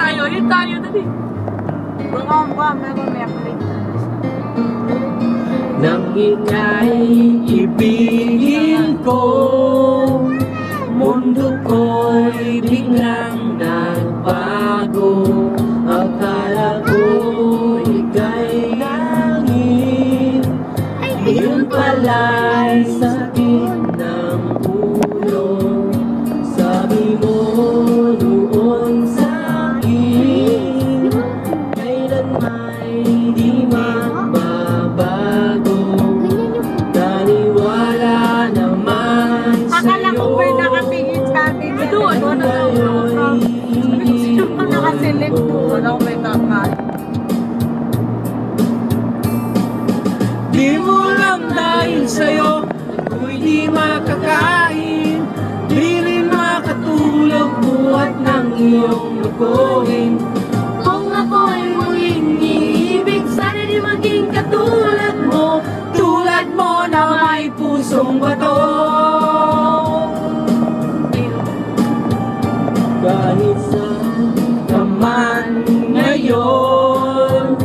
tayo, dali. Nang ika'y ibigin ko, mundo ko'y biglang nagbago. Akala ko ika'y langit, yun pala'y sakit ng ulo. Sabi mo noon sa'kin, kailan may di magbabago. Naniwala naman sa'yo. Akala ko ba nakatingin sa atin? Doon, nakaselect doon. Wala akong may kakal. Di mo lang dahil sa'yo ako'y di makakain, di rin makatulog buhat ng iyong lukuhin. Kung ako'y muling iibig, sana di maging katulad mo, tulad mo na may pusong bato. Kahit sa kaman ngayon,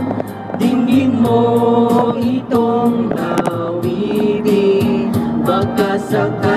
dinggin mo itong awiti, baka sakali